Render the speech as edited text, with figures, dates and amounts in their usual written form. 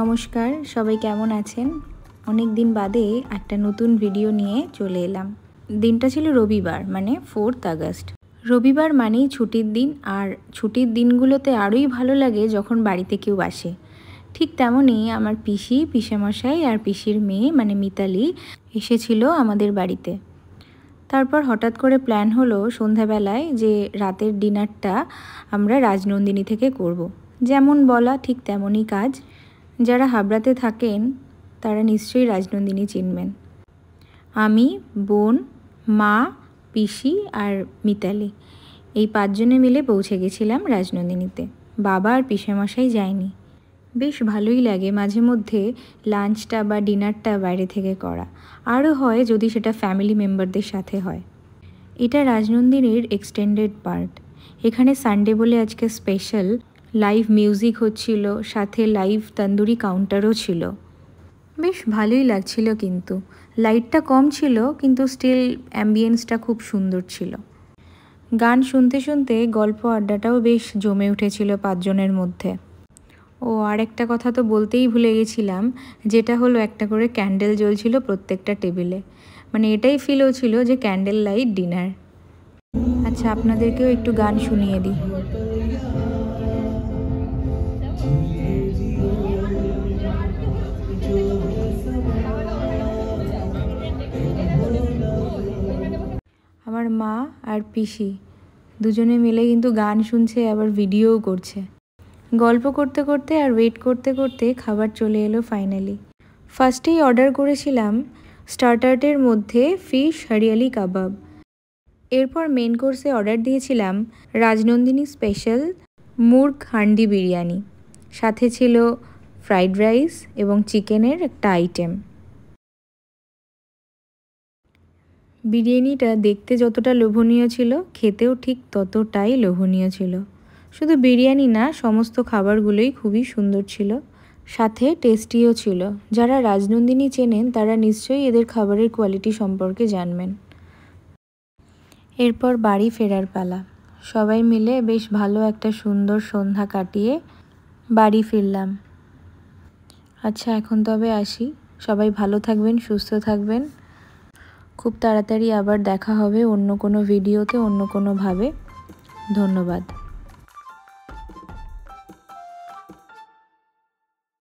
নমস্কার, সবাই কেমন আছেন? অনেক দিন বাদে একটা নতুন ভিডিও নিয়ে চলে এলাম। দিনটা ছিল রবিবার, মানে 4th আগস্ট। রবিবার মানেই ছুটির দিন, আর ছুটির দিনগুলোতে আরোই ভালো লাগে যখন বাড়িতে কেউ আসে। ঠিক তেমনই আমার পিসি, পিসেমশাই আর পিসির মেয়ে মানে মিতালি এসেছিল আমাদের বাড়িতে। তারপর হঠাৎ করে প্ল্যান হলো সন্ধ্যাবেলায় যে রাতের ডিনারটা আমরা রাজনন্দিনী থেকে করব। যেমন বলা ঠিক তেমনই কাজ। যারা হাবড়াতে থাকেন তারা নিশ্চয়ই রাজনন্দিনী চিনবেন। আমি, বোন, মা, পিসি আর মিতালি এই 5 জনে মিলে পৌঁছে গেছিলাম রাজনন্দিনীতে। বাবা আর পিসেমশাই যায়নি। বেশ ভালোই লাগে মাঝে মধ্যে লাঞ্চটা বা ডিনারটা বাইরে থেকে করা, আরও হয় যদি সেটা ফ্যামিলি মেম্বারদের সাথে হয়। এটা রাজনন্দিনীর এক্সটেন্ডেড পার্ট। এখানে সানডে বলে আজকে স্পেশাল লাইভ মিউজিক হচ্ছিল, সাথে লাইভ তন্দুরি কাউন্টারও ছিল। বেশ ভালোই লাগছিল, কিন্তু লাইটটা কম ছিল, কিন্তু স্টিল অ্যাম্বিয়েন্সটা খুব সুন্দর ছিল। গান শুনতে শুনতে গল্প আড্ডাটাও বেশ জমে উঠেছিল 5 জনের মধ্যে। ও আর একটা কথা তো বলতেই ভুলে গেছিলাম, যেটা হলো একটা করে ক্যান্ডেল জ্বলছিল প্রত্যেকটা টেবিলে। মানে এটাই ফিল হচ্ছিল যে ক্যান্ডেল লাইট ডিনার। আচ্ছা, আপনাদেরকেও একটু গান শুনিয়ে দিই। আমার মা আর পিসি দুজনে মিলে কিন্তু গান শুনছে, আবার ভিডিওও করছে। গল্প করতে করতে আর ওয়েট করতে করতে খাবার চলে এলো ফাইনালি। ফার্স্টেই অর্ডার করেছিলাম স্টার্টারের মধ্যে ফিশ হরিয়ালি কাবাব। এরপর মেন কোর্সে অর্ডার দিয়েছিলাম রাজনন্দিনী স্পেশাল মুর্গ হান্ডি বিরিয়ানি। সাথে ছিল ফ্রাইড রাইস এবং চিকেনের একটা আইটেম। বিরিয়ানিটা দেখতে যতটা লোভনীয় ছিল, খেতেও ঠিক ততটাই লোভনীয় ছিল। শুধু বিরিয়ানি না, সমস্ত খাবারগুলোই খুবই সুন্দর ছিল, সাথে টেস্টিও ছিল। যারা রাজনন্দিনী চেনেন তারা নিশ্চয়ই এদের খাবারের কোয়ালিটি সম্পর্কে জানবেন। এরপর বাড়ি ফেরার পালা। সবাই মিলে বেশ ভালো একটা সুন্দর সন্ধ্যা কাটিয়ে বাড়ি ফিরলাম। আচ্ছা, এখন তবে আসি। সবাই ভালো থাকবেন, সুস্থ থাকবেন। খুব তাড়াতাড়ি আবার দেখা হবে অন্য কোনো ভিডিওতে, অন্য কোনোভাবে। ধন্যবাদ।